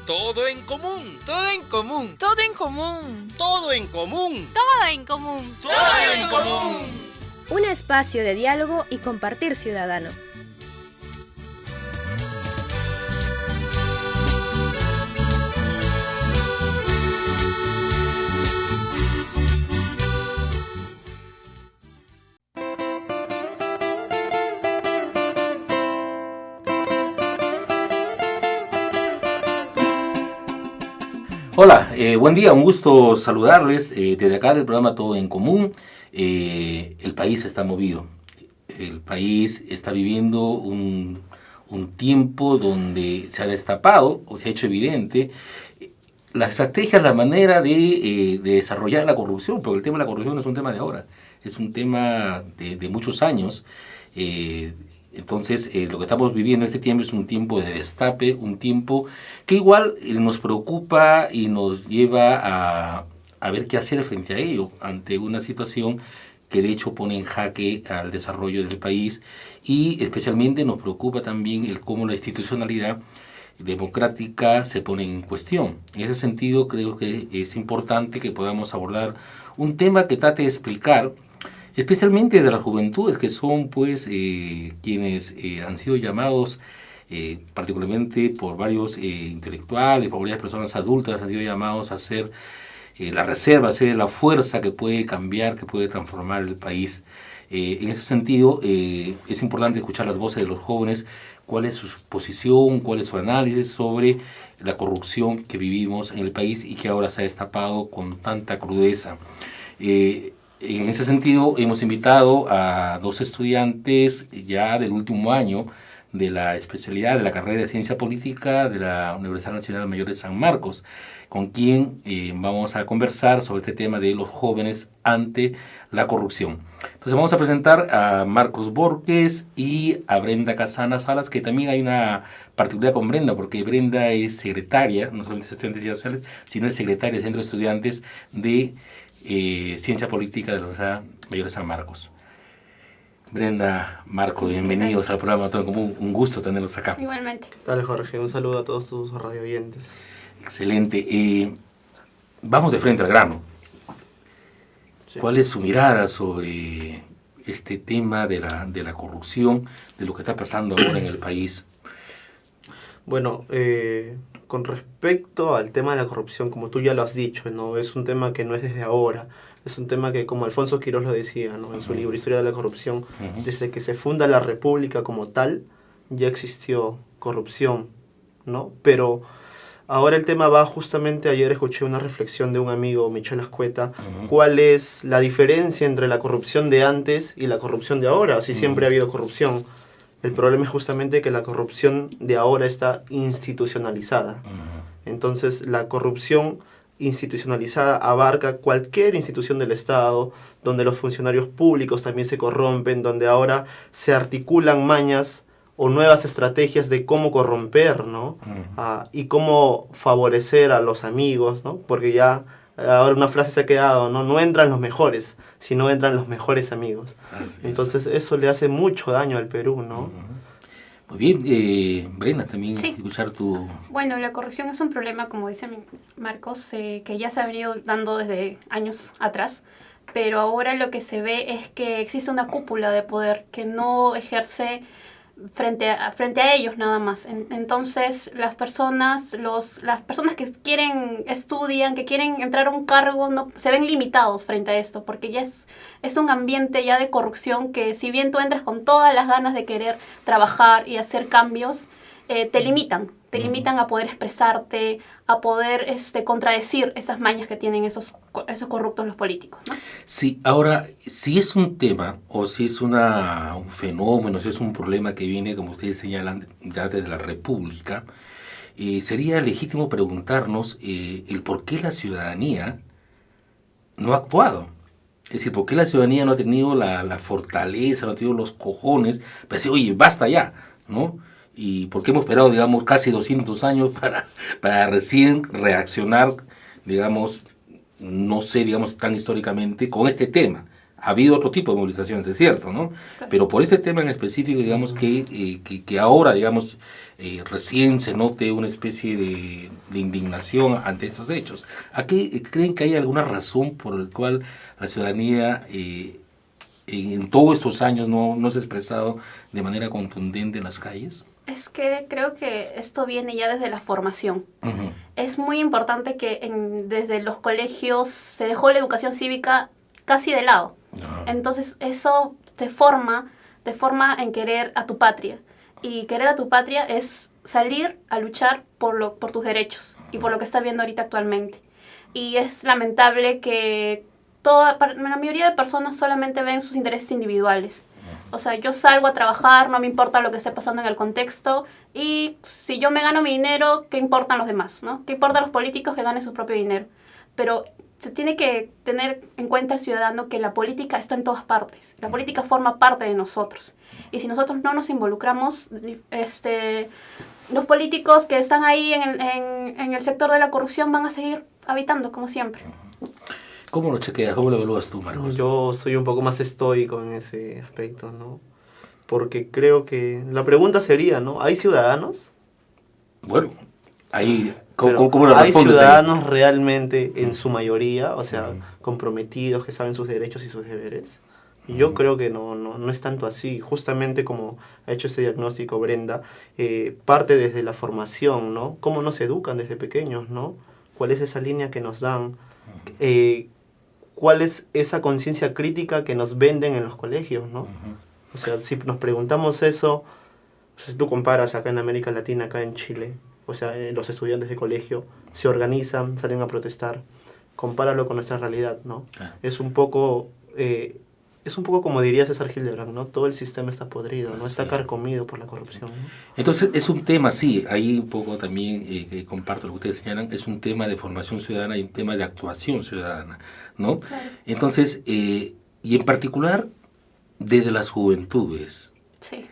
Todo en común. Todo en común. Todo en común. Todo en común. Todo en común. Todo en común. Un espacio de diálogo y compartir ciudadano. Hola, buen día, un gusto saludarles desde acá del programa Todo en Común. El país está movido, el país está viviendo un tiempo donde se ha destapado o se ha hecho evidente las estrategias, la manera de desarrollar la corrupción, porque el tema de la corrupción no es un tema de ahora, es un tema de muchos años. Entonces, lo que estamos viviendo este tiempo es un tiempo de destape, un tiempo que igual nos preocupa y nos lleva a ver qué hacer frente a ello, ante una situación que de hecho pone en jaque al desarrollo del país, y especialmente nos preocupa también el cómo la institucionalidad democrática se pone en cuestión. En ese sentido, creo que es importante que podamos abordar un tema que trate de explicar, especialmente de las juventudes, que son pues quienes han sido llamados, particularmente por varios intelectuales, por varias personas adultas, han sido llamados a ser la reserva, a ser la fuerza que puede cambiar, que puede transformar el país. En ese sentido, es importante escuchar las voces de los jóvenes, cuál es su posición, cuál es su análisis sobre la corrupción que vivimos en el país y que ahora se ha destapado con tanta crudeza. En ese sentido, hemos invitado a dos estudiantes ya del último año de la especialidad de la carrera de Ciencia Política de la Universidad Nacional Mayor de San Marcos, con quien vamos a conversar sobre este tema de los jóvenes ante la corrupción. Entonces vamos a presentar a Marcos Borges y a Brenda Casana Salas, que también hay una particularidad con Brenda, porque Brenda es secretaria, no solamente de Estudiantes Sociales, sino es secretaria del Centro de Estudiantes de Ciencia Política de la Universidad Mayor de San Marcos. Brenda, Marco, bienvenidos al programa Todo en Común, un gusto tenerlos acá. Igualmente. ¿Qué tal, Jorge? Un saludo a todos tus radioyentes. Excelente. Vamos de frente al grano. Sí. ¿Cuál es su mirada sobre este tema de la corrupción, de lo que está pasando ahora en el país? Bueno, con respecto al tema de la corrupción, como tú ya lo has dicho, ¿no? Es un tema que no es desde ahora. Es un tema que, como Alfonso Quirós lo decía, ¿no? En su libro Historia de la Corrupción, desde que se funda la República como tal, ya existió corrupción, ¿no? Pero ahora el tema va justamente, ayer escuché una reflexión de un amigo, Michel Ascueta, ¿cuál es la diferencia entre la corrupción de antes y la corrupción de ahora? Si siempre ha habido corrupción. El problema es justamente que la corrupción de ahora está institucionalizada. Entonces, la corrupción institucionalizada abarca cualquier institución del Estado, donde los funcionarios públicos también se corrompen, donde ahora se articulan mañas o nuevas estrategias de cómo corromper, ¿no? Y cómo favorecer a los amigos, ¿no? Porque ya ahora una frase se ha quedado, ¿no? No entran los mejores, sino entran los mejores amigos. Entonces eso le hace mucho daño al Perú, ¿no? Muy bien, Brenda, también sí. Escuchar tu... Bueno, la corrupción es un problema, como dice Marcos, que ya se ha venido dando desde años atrás, pero ahora lo que se ve es que existe una cúpula de poder que no ejerce frente a ellos nada más. Entonces las personas que estudian, que quieren entrar a un cargo, no se ven limitados frente a esto, porque ya es un ambiente ya de corrupción que, si bien tú entras con todas las ganas de querer trabajar y hacer cambios, te limitan a poder expresarte, a poder contradecir esas mañas que tienen esos corruptos los políticos, ¿no? Sí, ahora, si es un tema o si es un fenómeno, si es un problema que viene, como ustedes señalan, ya desde la República, sería legítimo preguntarnos el por qué la ciudadanía no ha actuado. Es decir, por qué la ciudadanía no ha tenido la fortaleza, no ha tenido los cojones para decir, oye, basta ya, ¿no? Y por qué hemos esperado, digamos, casi 200 años para recién reaccionar, digamos, no sé, digamos, tan históricamente con este tema, Ha habido otro tipo de movilizaciones, es cierto, ¿no? Pero por este tema en específico, digamos que ahora, digamos, recién se note una especie de indignación ante estos hechos. ¿A qué creen que hay alguna razón por la cual la ciudadanía en todos estos años no se ha expresado de manera contundente en las calles? Es que creo que esto viene ya desde la formación. Uh-huh. Es muy importante que desde los colegios se dejó la educación cívica casi de lado. Uh-huh. Entonces eso te forma en querer a tu patria. Y querer a tu patria es salir a luchar por tus derechos y por lo que está viendo ahorita actualmente. Y es lamentable que la mayoría de personas solamente ven sus intereses individuales. O sea, yo salgo a trabajar, no me importa lo que esté pasando en el contexto, y si yo me gano mi dinero, ¿qué importan los demás, no? ¿Qué importan los políticos que ganen su propio dinero? Pero se tiene que tener en cuenta el ciudadano que la política está en todas partes. La política forma parte de nosotros. Y si nosotros no nos involucramos, los políticos que están ahí en el sector de la corrupción van a seguir habitando como siempre. ¿Cómo lo chequeas? ¿Cómo lo evalúas tú, Marcos? Yo soy un poco más estoico en ese aspecto, ¿no? Porque creo que la pregunta sería, ¿no? ¿Hay ciudadanos? Bueno, ahí... Pero ¿Cómo lo ¿hay respondes ciudadanos ahí? realmente en su mayoría, o sea, comprometidos, que saben sus derechos y sus deberes? Yo creo que no es tanto así. Justamente como ha hecho ese diagnóstico Brenda, parte desde la formación, ¿no? ¿Cómo nos educan desde pequeños, ¿no? ¿Cuál es esa línea que nos dan? ¿Cuál es esa conciencia crítica que nos venden en los colegios, ¿no? O sea, si nos preguntamos eso, o sea, si tú comparas acá en América Latina, acá en Chile, o sea, los estudiantes de colegio se organizan, salen a protestar, compáralo con nuestra realidad, ¿no? Es un poco como diría César Hildebrand, ¿no? Todo el sistema está podrido, ¿no? Está carcomido por la corrupción, ¿no? Entonces, es un tema, sí, ahí un poco también comparto lo que ustedes señalan, es un tema de formación ciudadana y un tema de actuación ciudadana, ¿no? Claro. Entonces, y en particular, desde las juventudes, Sí.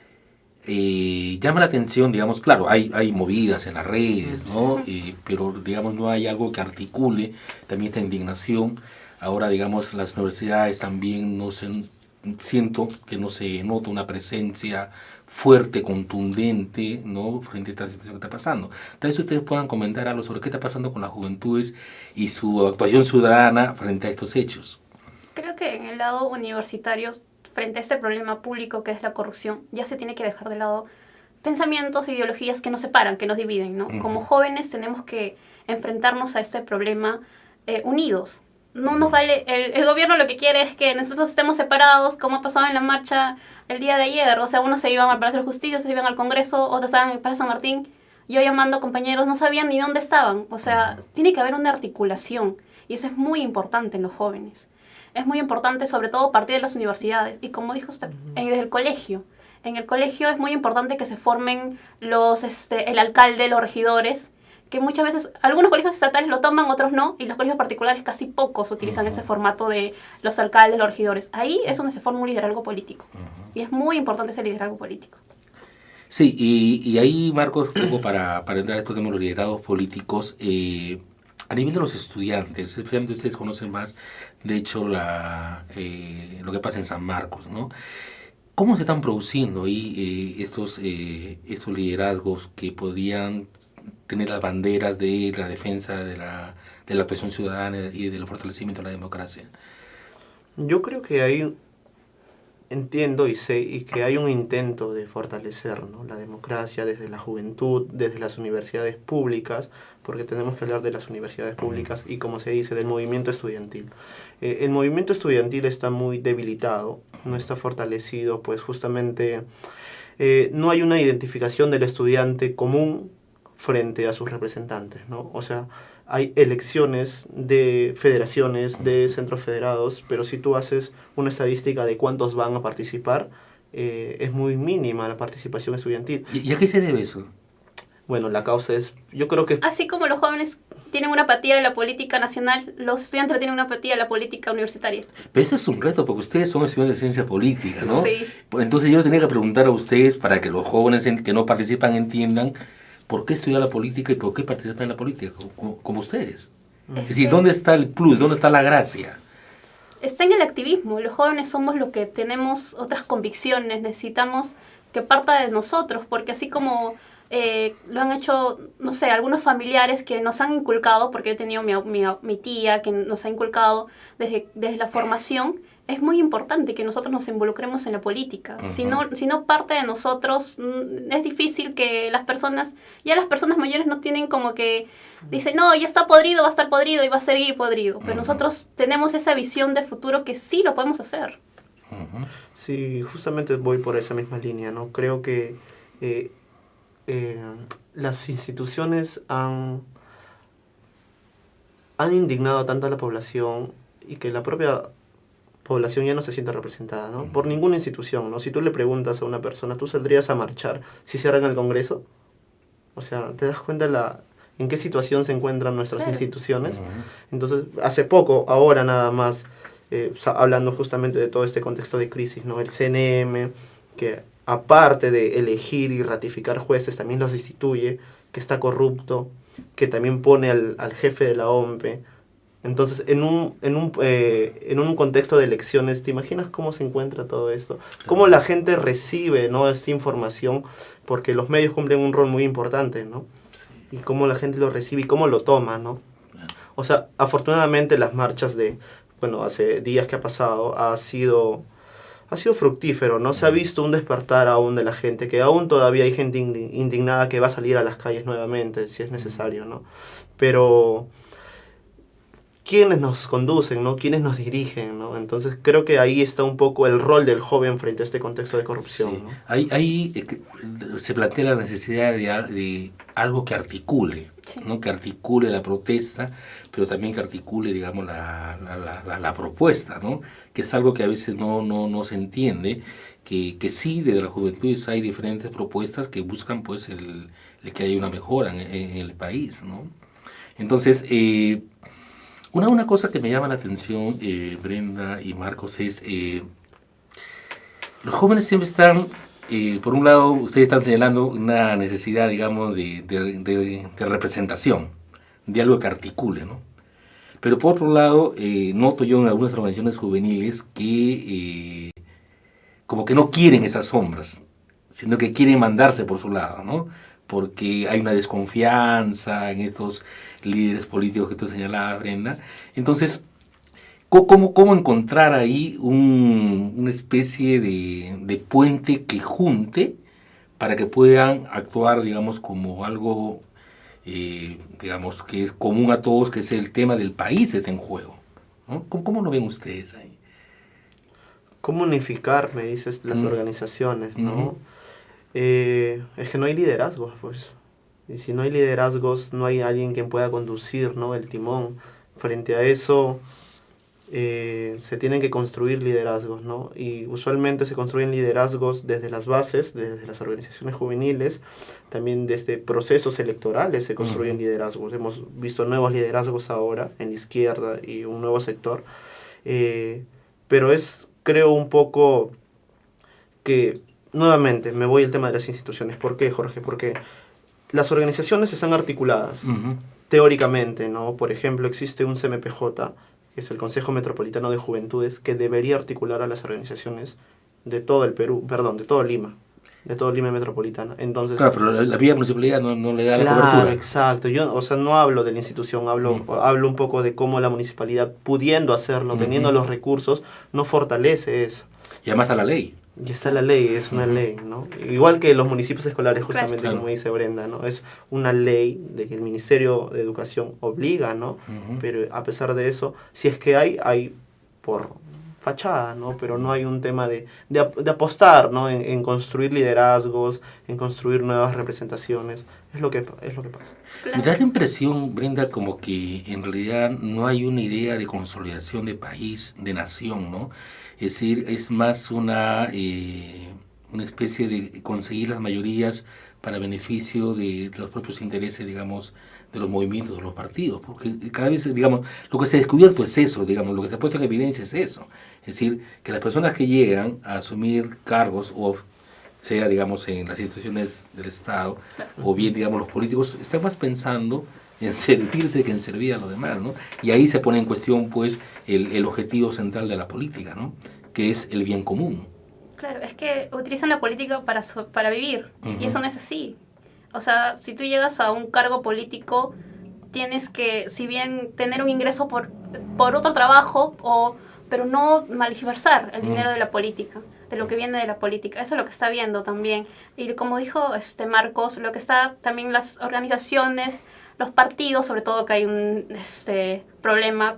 llama la atención, digamos, claro, hay movidas en las redes, ¿no? Pero, digamos, no hay algo que articule también esta indignación. Ahora, digamos, las universidades también siento que no se nota una presencia fuerte, contundente, ¿no? Frente a esta situación que está pasando. Tal vez ustedes puedan comentar algo sobre qué está pasando con las juventudes y su actuación ciudadana frente a estos hechos. Creo que en el lado universitario, frente a este problema público que es la corrupción, ya se tiene que dejar de lado pensamientos e ideologías que nos separan, que nos dividen, ¿no? Como jóvenes tenemos que enfrentarnos a este problema unidos. No nos vale, el gobierno lo que quiere es que nosotros estemos separados, como ha pasado en la marcha el día de ayer. O sea, unos se iban al Palacio de Justicia, se iban al Congreso, otros estaban en el Palacio San Martín. Yo llamando compañeros, no sabían ni dónde estaban. O sea, tiene que haber una articulación, y eso es muy importante en los jóvenes. Es muy importante, sobre todo, partir de las universidades. Y como dijo usted, desde el colegio. En el colegio es muy importante que se formen el alcalde, los regidores, que muchas veces algunos colegios estatales lo toman, otros no, y los colegios particulares casi pocos utilizan ese formato de los alcaldes, los regidores. Ahí es donde se forma un liderazgo político. Y es muy importante ese liderazgo político. Sí, y ahí, Marcos, un poco para entrar a estos temas de los liderazgos políticos, a nivel de los estudiantes, especialmente ustedes conocen más, de hecho, lo que pasa en San Marcos, ¿no? ¿Cómo se están produciendo ahí estos liderazgos que podían tener las banderas de la defensa de la actuación ciudadana y del fortalecimiento de la democracia? Yo creo que entiendo y sé y que hay un intento de fortalecer, ¿no?, la democracia desde la juventud, desde las universidades públicas, porque tenemos que hablar de las universidades públicas y, como se dice, del movimiento estudiantil. El movimiento estudiantil está muy debilitado, no está fortalecido, pues justamente no hay una identificación del estudiante común frente a sus representantes, ¿no? O sea, hay elecciones de federaciones, de centros federados, pero si tú haces una estadística de cuántos van a participar, es muy mínima la participación estudiantil. ¿Y a qué se debe eso? Bueno, la causa es, yo creo que... Así como los jóvenes tienen una apatía de la política nacional, los estudiantes tienen una apatía de la política universitaria. Pero eso es un reto, porque ustedes son estudiantes de ciencia política, ¿no? Sí. Entonces yo tenía que preguntar a ustedes, para que los jóvenes que no participan entiendan, ¿por qué estudiar la política y por qué participar en la política como ustedes? Es decir, ¿dónde está el plus? ¿Dónde está la gracia? está en el activismo. Los jóvenes somos los que tenemos otras convicciones, necesitamos que parta de nosotros, porque así como lo han hecho, no sé, algunos familiares que nos han inculcado, porque he tenido mi tía que nos ha inculcado desde la formación, es muy importante que nosotros nos involucremos en la política. Uh-huh. Si no parte de nosotros, es difícil que las personas mayores no tienen como que, dicen, no, ya está podrido, va a estar podrido y va a seguir podrido. Pero nosotros tenemos esa visión de futuro que sí lo podemos hacer. Uh-huh. Sí, justamente voy por esa misma línea, ¿no? Creo que las instituciones han indignado tanto a la población y que la propia población ya no se siente representada, ¿no? Por ninguna institución, ¿no? Si tú le preguntas a una persona, ¿tú saldrías a marchar si cierran el Congreso? O sea, ¿te das cuenta en qué situación se encuentran nuestras instituciones? Entonces, hace poco, ahora nada más, hablando justamente de todo este contexto de crisis, ¿no? El CNM, que aparte de elegir y ratificar jueces, también los destituye, que está corrupto, que también pone al jefe de la OMPE. Entonces, en un contexto de elecciones, ¿te imaginas cómo se encuentra todo esto? Cómo la gente recibe, ¿no?, esta información, porque los medios cumplen un rol muy importante, ¿no? Y cómo la gente lo recibe y cómo lo toma, ¿no? O sea, afortunadamente las marchas hace días que ha pasado, ha sido fructífero, ¿no? Se ha visto un despertar aún de la gente, que aún todavía hay gente indignada que va a salir a las calles nuevamente, si es necesario, ¿no? Pero ¿quiénes nos conducen, no? ¿Quiénes nos dirigen, no? Entonces creo que ahí está un poco el rol del joven frente a este contexto de corrupción, Sí. ¿no? Ahí se plantea la necesidad de algo que articule, Sí. ¿no? Que articule la protesta, pero también que articule, digamos, la propuesta, ¿no? Que es algo que a veces no se entiende, que sí, desde la juventud hay diferentes propuestas que buscan, pues, el que haya una mejora en el país, ¿no? Entonces, una cosa que me llama la atención, Brenda y Marcos, es los jóvenes siempre están, por un lado, ustedes están señalando una necesidad, digamos, de representación, de algo que articule, ¿no? Pero por otro lado, noto yo en algunas organizaciones juveniles que como que no quieren esas sombras, sino que quieren mandarse por su lado, ¿no? Porque hay una desconfianza en estos líderes políticos que tú señalabas, Brenda. Entonces, ¿cómo encontrar ahí una especie de puente que junte para que puedan actuar, digamos, como algo, digamos, que es común a todos, que es el tema del país está en juego, ¿no? ¿Cómo lo ven ustedes ahí? ¿Cómo unificar, me dices, las organizaciones, no? Uh-huh. Es que no hay liderazgos, pues. Y si no hay liderazgos, no hay alguien quien pueda conducir, ¿no?, el timón. Frente a eso, se tienen que construir liderazgos, ¿no? Y usualmente se construyen liderazgos desde las bases, desde las organizaciones juveniles, también desde procesos electorales se construyen liderazgos. Hemos visto nuevos liderazgos ahora en la izquierda y un nuevo sector. Pero creo un poco que, nuevamente, me voy al tema de las instituciones. ¿Por qué, Jorge? Porque las organizaciones están articuladas, teóricamente, ¿no? Por ejemplo, existe un CMPJ, que es el Consejo Metropolitano de Juventudes, que debería articular a las organizaciones de todo el Perú, perdón, de todo Lima metropolitana. Entonces, Claro, pero la vía municipalidad no le da la claro, cobertura. exacto. Yo, o sea, no hablo de la institución, hablo un poco de cómo la municipalidad, pudiendo hacerlo, teniendo los recursos, no fortalece eso. Y además está la ley. Y está la ley, es una ley, ¿no? Igual que los municipios escolares, justamente, Claro. como dice Brenda, ¿no? Es una ley de que el Ministerio de Educación obliga, ¿no? Pero a pesar de eso, si es que hay por fachada, ¿no? Pero no hay un tema de apostar, ¿no? En construir liderazgos, en construir nuevas representaciones. Es lo que pasa. Claro. Me da la impresión, Brenda, como que en realidad no hay una idea de consolidación de país, de nación, ¿no? Es decir, es más una especie de conseguir las mayorías para beneficio de los propios intereses, digamos, de los movimientos, de los partidos, porque cada vez, digamos, lo que se ha descubierto es eso, digamos, lo que se ha puesto en evidencia es eso. Es decir, que las personas que llegan a asumir cargos, o sea, digamos, en las instituciones del Estado, o bien, digamos, los políticos, están más pensando en servirse que en servir a los demás, ¿no? Y ahí se pone en cuestión, pues, el objetivo central de la política, ¿no? Que es el bien común. Claro, es que utilizan la política para vivir, Ujú. y eso no es así. O sea, si tú llegas a un cargo político, tienes que, si bien tener un ingreso por otro trabajo, pero no malversar el dinero de la política, de lo que viene de la política. Eso es lo que está viendo también. Y como dijo Marcos, lo que está también las organizaciones, los partidos, sobre todo que hay un problema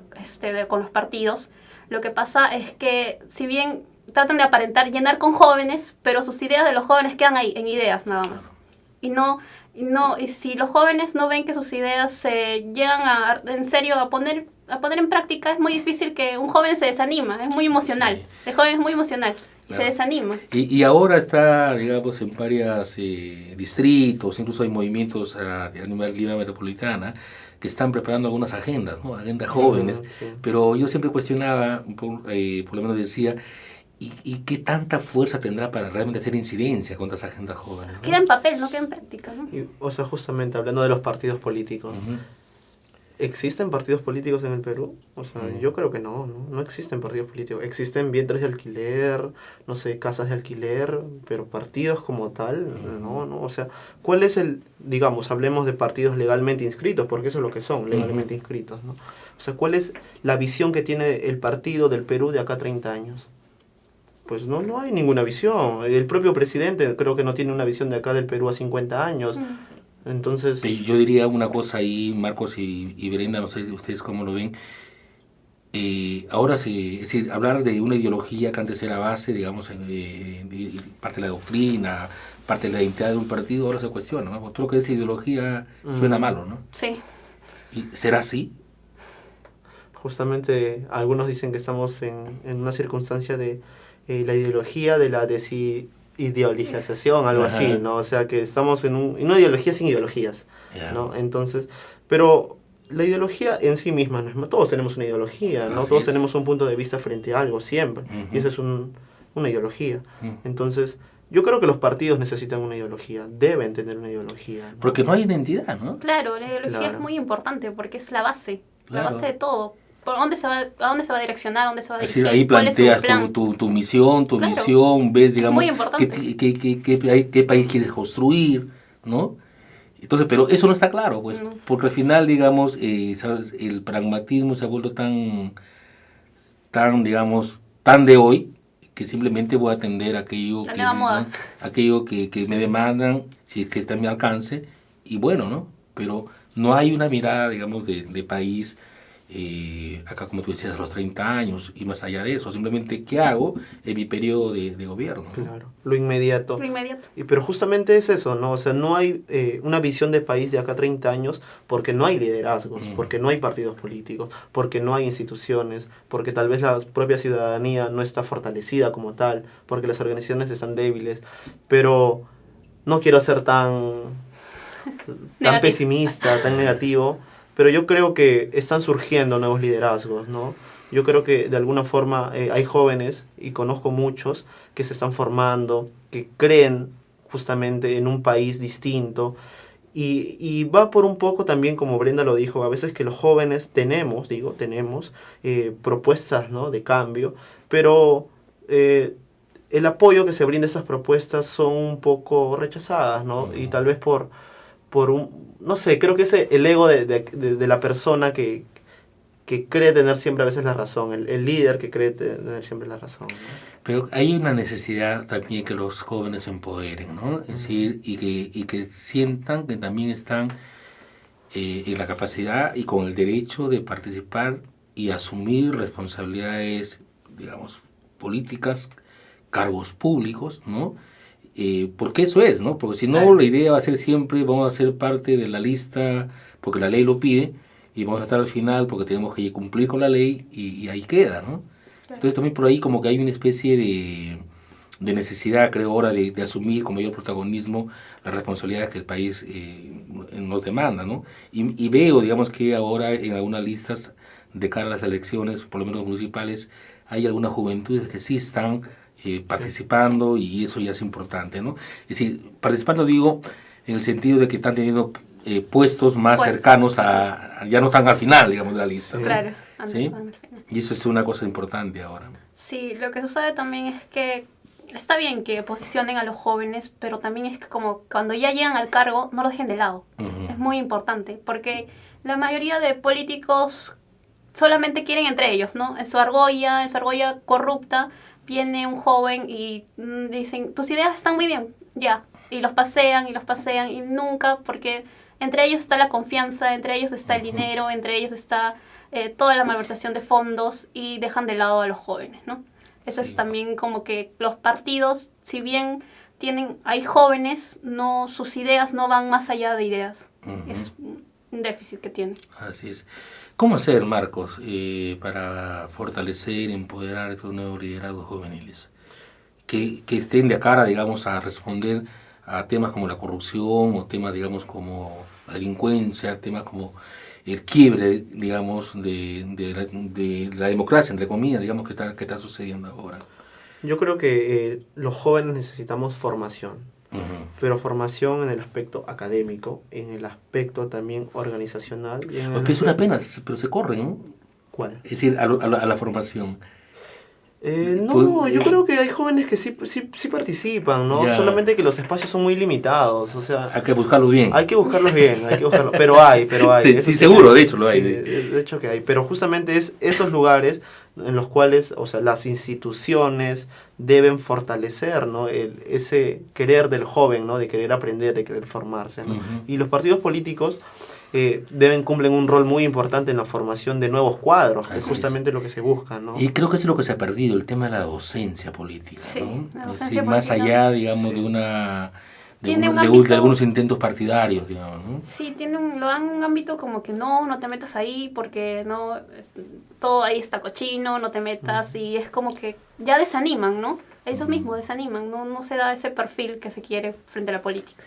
con los partidos. Lo que pasa es que si bien tratan de aparentar, llenar con jóvenes, pero sus ideas de los jóvenes quedan ahí, en ideas nada más. Y si los jóvenes no ven que sus ideas se llegan en serio a poner en práctica, es muy difícil que un joven se desanima, es muy emocional. Sí. El joven es muy emocional y Claro. se desanima. Y ahora está, digamos, en varios distritos, incluso hay movimientos a nivel Lima metropolitana que están preparando algunas agendas, ¿no? Agendas jóvenes. Sí. Pero yo siempre cuestionaba, por lo menos decía, ¿y qué tanta fuerza tendrá para realmente hacer incidencia contra esas agendas jóvenes, ¿no? Queda en papel, no queda en práctica, ¿no? O sea, justamente hablando de los partidos políticos, Ujú. ¿existen partidos políticos en el Perú? O sea, yo creo que no existen partidos políticos. Existen vientres de alquiler, no sé, casas de alquiler, pero partidos como tal, no. O sea, ¿cuál es digamos, hablemos de partidos legalmente inscritos, porque eso es lo que son, legalmente inscritos, ¿no? O sea, ¿cuál es la visión que tiene el partido del Perú de acá a 30 años? Pues no hay ninguna visión. El propio presidente creo que no tiene una visión de acá del Perú a 50 años. Entonces... Sí, yo diría una cosa ahí, Marcos y Brenda, no sé ustedes cómo lo ven. Ahora es decir, hablar de una ideología que antes era base, digamos, de parte de la doctrina, parte de la identidad de un partido, ahora se cuestiona, ¿no? Todo lo que es ideología suena malo, ¿no? Sí. ¿Y será así? Justamente algunos dicen que estamos en una circunstancia de la ideología de la desideologización, algo Ajá. así, ¿no? O sea, que estamos en una ideología sin ideologías, Ya. ¿no? Entonces, pero la ideología en sí misma, no es más, todos tenemos una ideología, ¿no? Así todos es. tenemos un punto de vista frente a algo siempre, Ujú. y eso es una ideología. Ujú. Entonces, yo creo que los partidos necesitan una ideología, deben tener una ideología, ¿no? Porque no hay identidad, ¿no? Claro, la ideología Claro. es muy importante porque es la base Claro. de todo. ¿A dónde se va a direccionar? ¿A dónde se va a Es dirigir? decir, ahí ¿Cuál es su planteas plan? tu misión, tu Claro. visión, ves, digamos, Muy importante. qué país quieres construir, ¿no? Entonces, pero eso no está claro, pues, No. porque al final, digamos, ¿sabes? El pragmatismo se ha vuelto tan, digamos, tan de hoy, que simplemente voy a atender aquello La que, nueva moda. ¿no? Aquello que me demandan, si es que está a mi alcance, y bueno, ¿no? Pero no hay una mirada, digamos, de país, acá como tú decías, a los 30 años y más allá de eso, simplemente qué hago en mi periodo de gobierno, ¿no? Claro, lo inmediato. Lo inmediato. Pero justamente es eso, ¿no? O sea, no hay una visión de país de acá a 30 años porque no hay liderazgos, porque no hay partidos políticos, porque no hay instituciones, porque tal vez la propia ciudadanía no está fortalecida como tal, porque las organizaciones están débiles. Pero no quiero ser tan Negativo. pesimista, tan negativo, pero yo creo que están surgiendo nuevos liderazgos, ¿no? Yo creo que de alguna forma hay jóvenes, y conozco muchos, que se están formando, que creen justamente en un país distinto. Y va por un poco también, como Brenda lo dijo, a veces que los jóvenes tenemos propuestas, ¿no? de cambio, pero el apoyo que se brinda a esas propuestas son un poco rechazadas, ¿no? Y tal vez por un, no sé, creo que es el ego de la persona que cree tener siempre a veces la razón, el líder que cree tener siempre la razón, ¿no? Pero hay una necesidad también que los jóvenes se empoderen, ¿no? Es decir, y que sientan que también están en la capacidad y con el derecho de participar y asumir responsabilidades, digamos, políticas, cargos públicos, ¿no? Porque eso es, ¿no? Porque si no, la idea va a ser siempre, vamos a ser parte de la lista porque la ley lo pide y vamos a estar al final porque tenemos que cumplir con la ley y ahí queda, ¿no? Entonces también por ahí como que hay una especie de necesidad, creo ahora, de asumir con mayor protagonismo las responsabilidades que el país nos demanda, ¿no? Y veo, digamos, que ahora en algunas listas de cara a las elecciones, por lo menos municipales, hay algunas juventudes que sí están participando y eso ya es importante, ¿no? Es decir, participando digo en el sentido de que están teniendo puestos más Pues, cercanos ya no están al final, digamos, de la lista. ¿no? Claro. ¿Sí? al final. Y eso es una cosa importante ahora. Sí, lo que sucede también es que está bien que posicionen a los jóvenes, pero también es que como cuando ya llegan al cargo, no los dejen de lado. Ujú. Es muy importante, porque la mayoría de políticos solamente quieren entre ellos, ¿no? En su argolla corrupta, viene un joven y dicen, tus ideas están muy bien, ya. Y los pasean y nunca, porque entre ellos está la confianza, entre ellos está el dinero, entre ellos está toda la malversación de fondos y dejan de lado a los jóvenes, ¿no? Eso Sí. es también como que los partidos, si bien hay jóvenes, sus ideas no van más allá de ideas. Ujú. Es un déficit que tienen. Así es. ¿Cómo hacer, Marcos, para fortalecer, empoderar a estos nuevos liderados juveniles? Que estén de cara, digamos, a responder a temas como la corrupción o temas, digamos, como la delincuencia, temas como el quiebre, digamos, de la democracia, entre comillas, digamos, que está sucediendo ahora. Yo creo que los jóvenes necesitamos formación, Ujú. pero formación en el aspecto académico, en el aspecto también organizacional. Y en el Porque es una aspecto- pena, pero se corren, ¿no? ¿Cuál? Es decir, a la formación. No, yo creo que hay jóvenes que sí participan, ¿no? Ya. Solamente que los espacios son muy limitados, o sea, Hay que buscarlo bien. hay que buscarlos bien, pero hay. Sí, eso sí, seguro, de hecho lo hay. Sí, de hecho que hay, pero justamente es esos lugares en los cuales, o sea, las instituciones deben fortalecer, ¿no? Ese querer del joven, ¿no? De querer aprender, de querer formarse, ¿no? Ujú. Y los partidos políticos cumplen un rol muy importante en la formación de nuevos cuadros, que Así es justamente lo que se busca, ¿no? Y creo que eso es lo que se ha perdido, el tema de la docencia política, Sí, ¿no? la Es docencia decir, más política. allá, digamos, Sí. Tiene un de ámbito- algunos intentos partidarios, digamos, ¿no? Sí, lo dan un ámbito como que no te metas ahí porque todo ahí está cochino, no te metas, y es como que ya desaniman, ¿no? Ellos mismos desaniman, no se da ese perfil que se quiere frente a la política.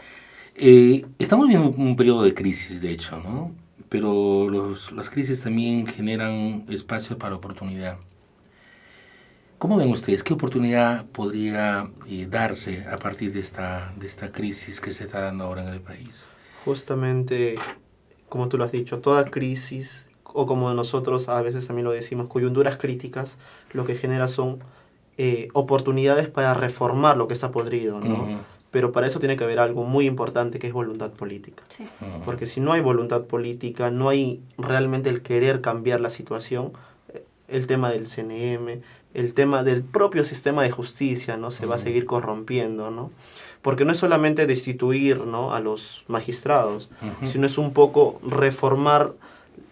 Estamos viviendo un periodo de crisis, de hecho, ¿no? Pero las crisis también generan espacios para oportunidad. ¿Cómo ven ustedes? ¿Qué oportunidad podría darse a partir de esta crisis que se está dando ahora en el país? Justamente, como tú lo has dicho, toda crisis, o como nosotros a veces también lo decimos, coyunturas críticas, lo que genera son oportunidades para reformar lo que está podrido, ¿no? Ujú. Pero para eso tiene que haber algo muy importante, que es voluntad política. Sí. Ujú. Porque si no hay voluntad política, no hay realmente el querer cambiar la situación, el tema del CNM, el tema del propio sistema de justicia, ¿no? Se va a Ujú. seguir corrompiendo, ¿no? Porque no es solamente destituir, ¿no?, a los magistrados, Ujú. sino es un poco reformar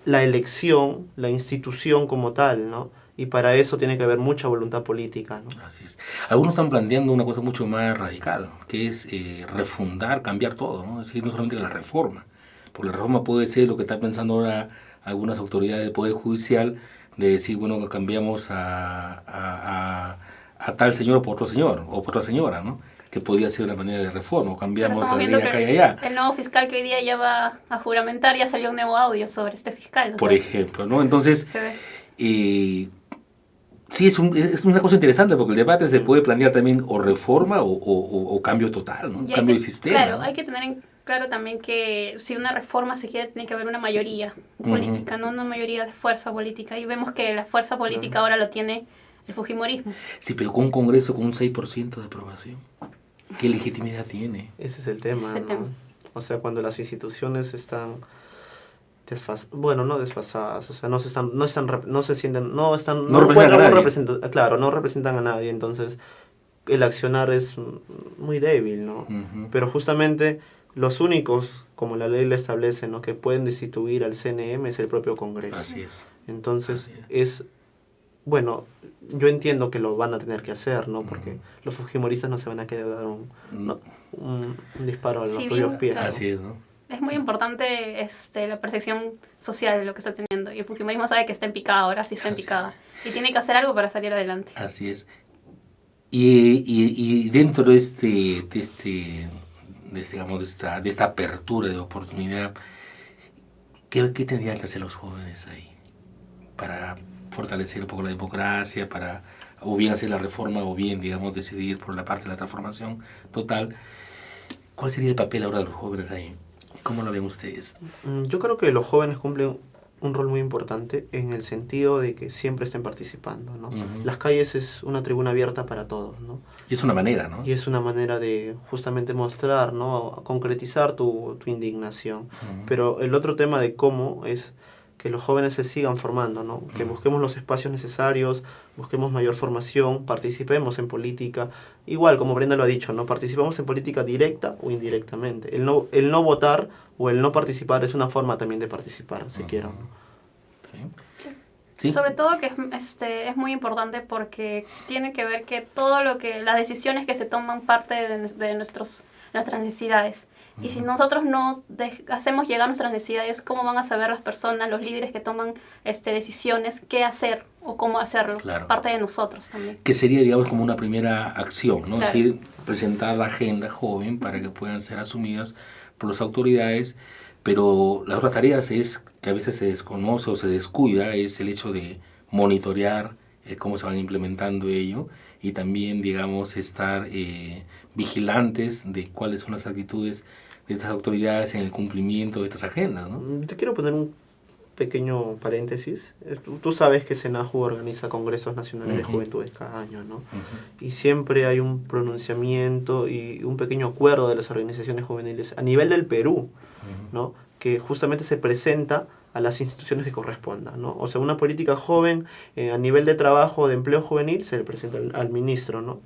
la elección, la institución como tal, ¿no? Y para eso tiene que haber mucha voluntad política, ¿no? Así es. Algunos están planteando una cosa mucho más radical, que es refundar, cambiar todo, ¿no? Es decir, no solamente la reforma, porque la reforma puede ser lo que está pensando ahora algunas autoridades del Poder Judicial, de decir, bueno, cambiamos a tal señor por otro señor, o por otra señora, ¿no? Que podría ser una manera de reforma, o Pero cambiamos estamos la ley viendo acá y que allá. el nuevo fiscal que hoy día ya va a juramentar, ya salió un nuevo audio sobre este fiscal. Por ejemplo, ¿no? Entonces, Se ve. sí, es una cosa interesante, porque el debate se puede plantear también o reforma o cambio total, ¿no? Y hay Cambio que- de sistema. Claro, ¿no? hay que tener en claro también que si una reforma se quiere, tiene que haber una mayoría política, no una mayoría de fuerza política. Y vemos que la fuerza política ahora lo tiene el fujimorismo. Sí, pero con un Congreso con un 6% de aprobación, ¿qué legitimidad tiene? Ese es el tema, Ese es el ¿no? tema. O sea, cuando las instituciones están no desfasadas, o sea, no sienten, No encuentran representan a nadie. claro, no representan a nadie, entonces el accionar es muy débil, ¿no? Ujú. Pero justamente los únicos, como la ley le establece, ¿no?, que pueden destituir al CNM es el propio Congreso. Así es. Entonces Así bueno, yo entiendo que lo van a tener que hacer, ¿no? Porque Ujú. los fujimoristas no se van a querer dar No. un disparo a los Si propios bien, pies, ¿no? claro. Así es, ¿no? Es muy importante la percepción social de lo que está teniendo. Y el fujimorismo sabe que está en picada ahora, sí está en Así picada. Y tiene que hacer algo para salir adelante. Así es. Y dentro de digamos, de esta apertura de oportunidad, ¿qué tendrían que hacer los jóvenes ahí para fortalecer un poco la democracia, para o bien hacer la reforma o bien, digamos, decidir por la parte de la transformación total? ¿Cuál sería el papel ahora de los jóvenes ahí? ¿Cómo lo ven ustedes? Yo creo que los jóvenes cumplen un rol muy importante en el sentido de que siempre estén participando, ¿no? Ujú. Las calles es una tribuna abierta para todos, ¿no? Y es una manera, ¿no? Y es una manera de justamente mostrar, ¿no? Concretizar tu indignación. Ujú. Pero el otro tema de cómo es que los jóvenes se sigan formando, ¿no? Que busquemos los espacios necesarios, busquemos mayor formación, participemos en política. Igual, como Brenda lo ha dicho, ¿no? Participamos en política directa o indirectamente. El no votar o el no participar es una forma también de participar, si quieren, ¿no? Sí. Sí. Sobre todo que es muy importante porque tiene que ver que todo lo que las decisiones que se toman parte de nuestras necesidades. Y si nosotros no hacemos llegar nuestras necesidades, ¿cómo van a saber las personas, los líderes que toman decisiones, qué hacer o cómo hacerlo? Claro. Parte de nosotros también. Que sería, digamos, como una primera acción, ¿no? Claro. Es decir, presentar la agenda joven para que puedan ser asumidas por las autoridades, pero las otras tareas es que a veces se desconoce o se descuida, es el hecho de monitorear cómo se van implementando ello y también, digamos, estar vigilantes de cuáles son las actitudes de estas autoridades en el cumplimiento de estas agendas, ¿no? Te quiero poner un pequeño paréntesis. Tú sabes que Senaju organiza congresos nacionales de juventudes cada año, ¿no? Y siempre hay un pronunciamiento y un pequeño acuerdo de las organizaciones juveniles a nivel del Perú, ¿no? Que justamente se presenta a las instituciones que correspondan, ¿no? O sea, una política joven a nivel de trabajo, de empleo juvenil, se le presenta al ministro, ¿no?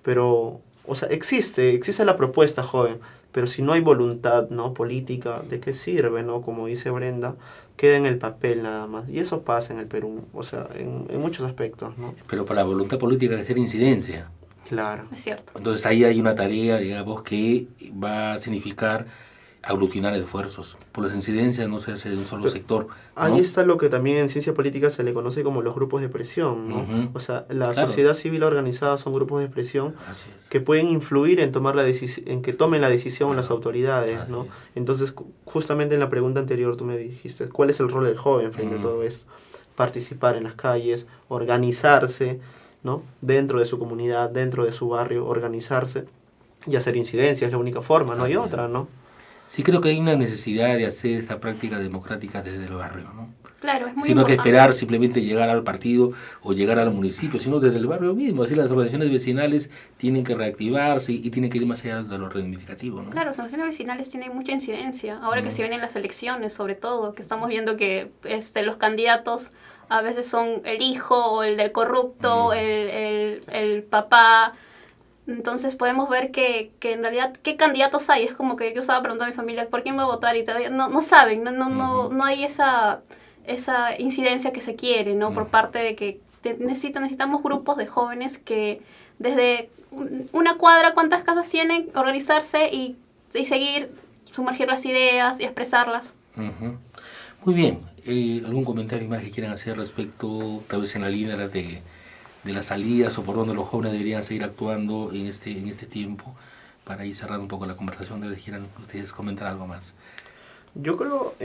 Pero, o sea, existe la propuesta joven, pero si no hay voluntad, ¿no? Política, ¿de qué sirve, no? Como dice Brenda, queda en el papel nada más. Y eso pasa en el Perú, o sea, en muchos aspectos, ¿no? Pero para la voluntad política hay que hacer incidencia. Claro. Es cierto. Entonces ahí hay una tarea, digamos, que va a significar aglutinar esfuerzos. Por las incidencias no se hace de un solo sector, ¿no? Ahí está lo que también en ciencia política se le conoce como los grupos de presión, ¿no? Ujú. O sea, la Claro. sociedad civil organizada son grupos de presión Así es. que pueden influir en tomar en que tomen la decisión las Claro. autoridades, Así ¿no? es. Entonces, justamente en la pregunta anterior tú me dijiste, ¿cuál es el rol del joven frente a todo esto? Participar en las calles, organizarse, ¿no? Dentro de su comunidad, dentro de su barrio, organizarse y hacer incidencia, es la única forma, no hay Así es. otra, ¿no? Sí, creo que hay una necesidad de hacer esta práctica democrática desde el barrio, ¿no? Claro, es muy Sino que importante. esperar simplemente llegar al partido o llegar al municipio, sino desde el barrio mismo. Así las organizaciones vecinales tienen que reactivarse y tienen que ir más allá de lo reivindicativo, ¿no? Claro, las organizaciones vecinales tienen mucha incidencia. Ahora que se vienen las elecciones, sobre todo, que estamos viendo que los candidatos a veces son el hijo o el del corrupto, el papá. Entonces podemos ver que en realidad qué candidatos hay. Es como que yo estaba preguntando a mi familia por quién va a votar y todavía no saben, no hay esa incidencia que se quiere, ¿no? Por parte de que necesitamos grupos de jóvenes que desde una cuadra, cuántas casas tienen, organizarse y seguir, sumergir las ideas y expresarlas. Ujú. Muy bien. ¿Algún comentario más que quieran hacer respecto, tal vez en la línea de las salidas o por dónde los jóvenes deberían seguir actuando en este tiempo, para ir cerrando un poco la conversación? ¿Les quieran ustedes comentar algo más? Yo creo,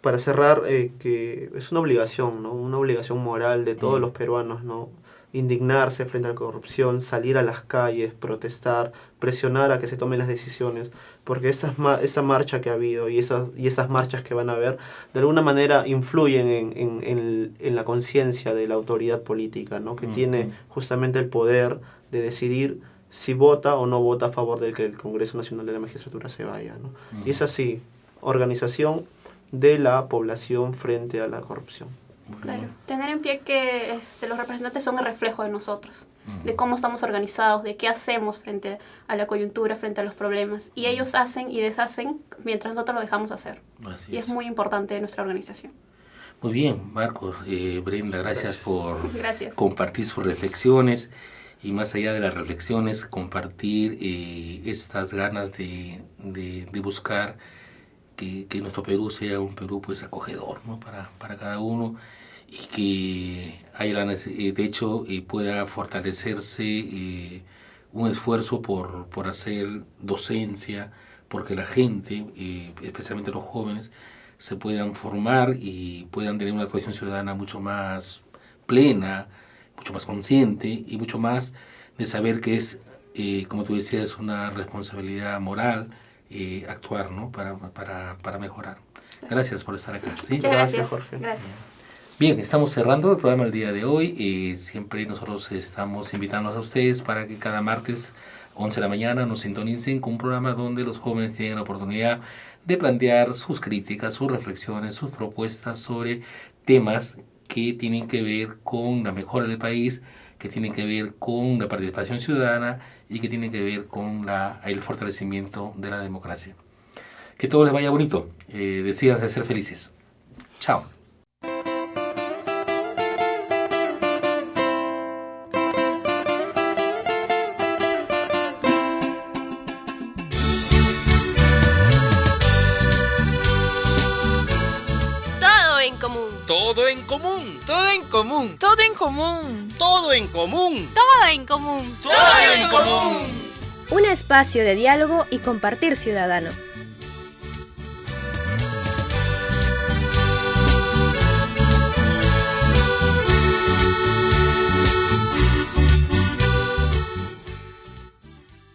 para cerrar, que es una obligación, ¿no? Una obligación moral de todos los peruanos, ¿no? Indignarse frente a la corrupción, salir a las calles, protestar, presionar a que se tomen las decisiones, porque esa marcha que ha habido y esas marchas que van a haber, de alguna manera influyen en la conciencia de la autoridad política, ¿no? Que tiene justamente el poder de decidir si vota o no vota a favor de que el Congreso Nacional de la Magistratura se vaya, ¿no? Y es así, organización de la población frente a la corrupción. Claro. Tener en pie que los representantes son el reflejo de nosotros, de cómo estamos organizados, de qué hacemos frente a la coyuntura, frente a los problemas. Y ellos hacen y deshacen mientras nosotros lo dejamos hacer. Así Y es muy importante de nuestra organización. Muy bien, Marcos, Brenda, gracias por Gracias. compartir sus reflexiones y, más allá de las reflexiones, compartir estas ganas de buscar que nuestro Perú sea un Perú, pues, acogedor, ¿no? para cada uno, y que haya de hecho pueda fortalecerse un esfuerzo por hacer docencia, porque la gente, especialmente los jóvenes, se puedan formar y puedan tener una actuación ciudadana mucho más plena, mucho más consciente y mucho más de saber que es, como tú decías, una responsabilidad moral actuar, ¿no? Para mejorar. Gracias por estar acá. ¿sí? Muchas Gracias, gracias, Jorge. Gracias. Bien, estamos cerrando el programa el día de hoy. Siempre nosotros estamos invitándolos a ustedes para que cada martes 11 de la mañana nos sintonicen con un programa donde los jóvenes tienen la oportunidad de plantear sus críticas, sus reflexiones, sus propuestas sobre temas que tienen que ver con la mejora del país, que tienen que ver con la participación ciudadana y que tienen que ver con el fortalecimiento de la democracia. Que todo les vaya bonito. Decídanse ser felices. Chao. Todo en común. Todo en común. Todo en común. Todo en común. Todo en común. Todo en común. Todo en común. Un espacio de diálogo y compartir ciudadano.